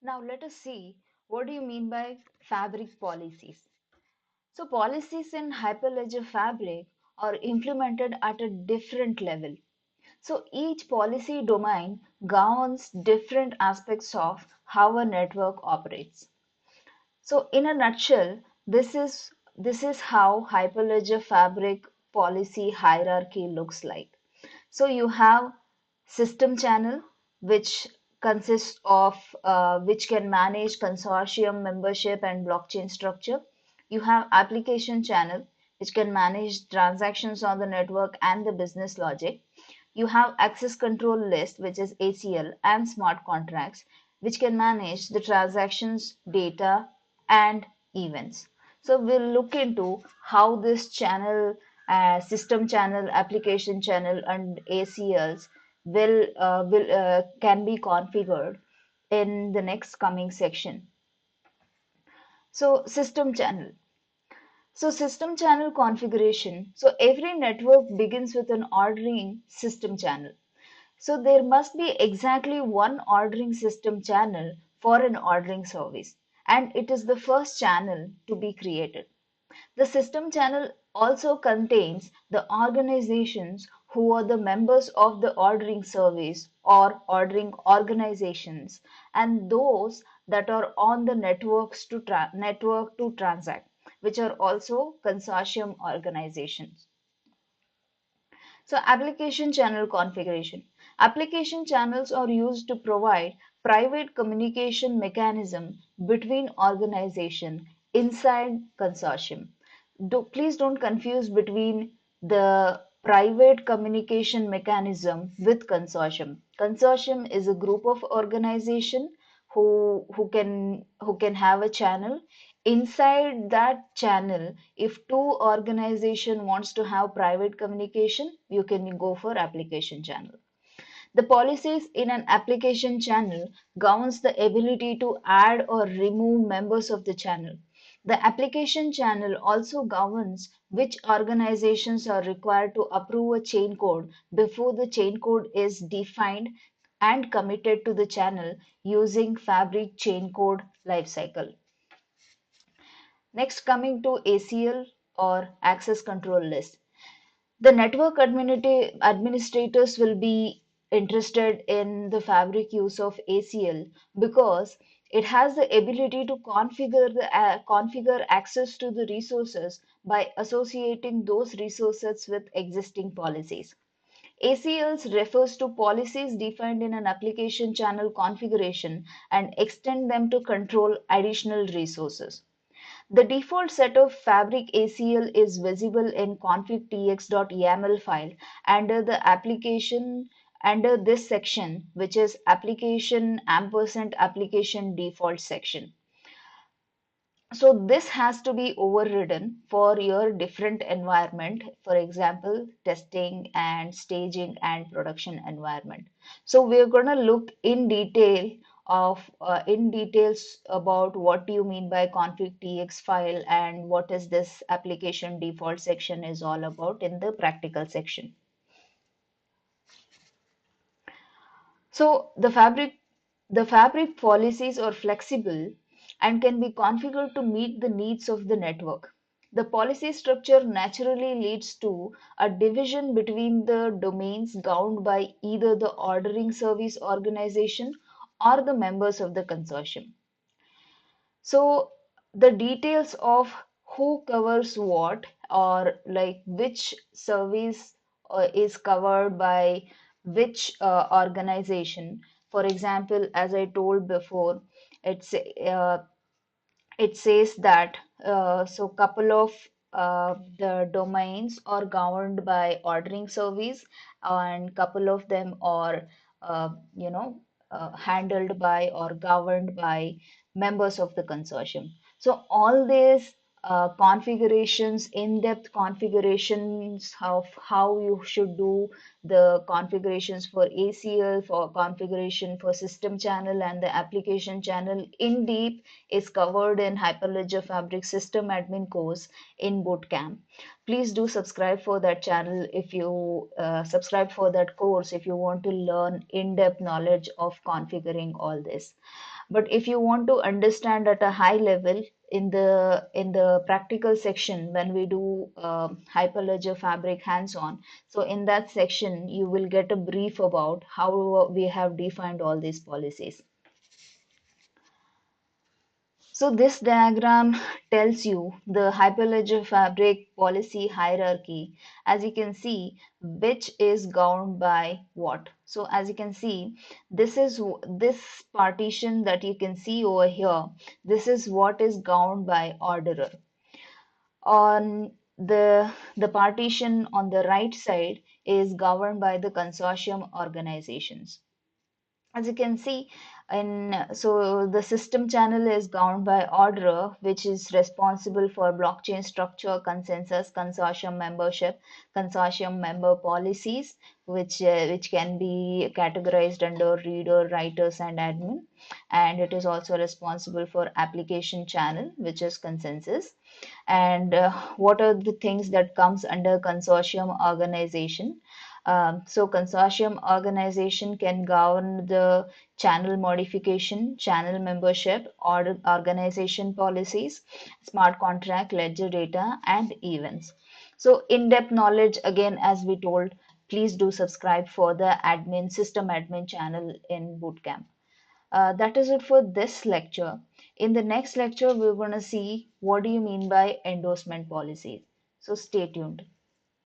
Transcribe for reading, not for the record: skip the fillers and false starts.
Now let us see what do you mean by fabric policies. So policies in Hyperledger Fabric are implemented at a different level. So each policy domain governs different aspects of how a network operates. So in a nutshell, this is how Hyperledger Fabric policy hierarchy looks like. So you have system channel, which consists of which can manage consortium membership and blockchain structure. You have application channel, which can manage transactions on the network and the business logic. You have access control list, which is ACL, and smart contracts, which can manage the transactions, data, and events. So we'll look into how this channel, system channel, application channel, and ACLs will can be configured in the next coming section. So system channel. So system channel configuration. So every network begins with an ordering system channel. So there must be exactly one ordering system channel for an ordering service, and it is the first channel to be created. The system channel also contains the organizations who are the members of the ordering service or ordering organizations and those that are on the network to transact, which are also consortium organizations. So application channel configuration. Application channels are used to provide private communication mechanism between organization inside consortium. Please don't confuse between the private communication mechanism with consortium. Consortium is a group of organization who can have a channel. Inside that channel, if two organization wants to have private communication, you can go for application channel. The policies in an application channel governs the ability to add or remove members of the channel. The application channel also governs which organizations are required to approve a chain code before the chain code is defined and committed to the channel using Fabric chain code lifecycle. Next, coming to ACL or access control list. The network administrators will be interested in the Fabric use of ACL because it has the ability to configure access to the resources by associating those resources with existing policies. ACLs refers to policies defined in an application channel configuration and extend them to control additional resources. The default set of Fabric ACL is visible in config.tx.yaml file under the application under this section, which is application ampersand application default section. So this has to be overridden for your different environment, for example, testing and staging and production environment. So we're going to look in details about what do you mean by config.tx file and what is this application default section is all about in the practical section. So the fabric policies are flexible and can be configured to meet the needs of the network. The policy structure naturally leads to a division between the domains governed by either the ordering service organization or the members of the consortium. So the details of who covers what or like which service is covered by which organization. For example, as I told before, it's it says that so couple of the domains are governed by ordering service and couple of them are handled by or governed by members of the consortium. So all these configurations, in-depth configurations of how you should do the configurations for ACL, for configuration for system channel and the application channel in deep is covered in Hyperledger Fabric System Admin course in Bootcamp. Please do subscribe for that channel if you subscribe for that course if you want to learn in-depth knowledge of configuring all this. But if you want to understand at a high level in the practical section when we do Hyperledger Fabric hands-on, so in that section you will get a brief about how we have defined all these policies. So this diagram tells you the Hyperledger Fabric policy hierarchy, as you can see, which is governed by what. So as you can see, this partition that you can see over here, this is what is governed by orderer. On the partition on the right side is governed by the consortium organizations. As you can see, so the system channel is governed by orderer, which is responsible for blockchain structure, consensus, consortium membership, consortium member policies, which can be categorized under reader, writers, and admin. And it is also responsible for application channel, which is consensus. And what are the things that comes under consortium organization? So consortium organization can govern the channel modification, channel membership, or organization policies, smart contract, ledger data, and events. So in-depth knowledge, again, as we told, please do subscribe for the admin system admin channel in Bootcamp. That is it for this lecture. In the next lecture, we're going to see what do you mean by endorsement policies. So stay tuned.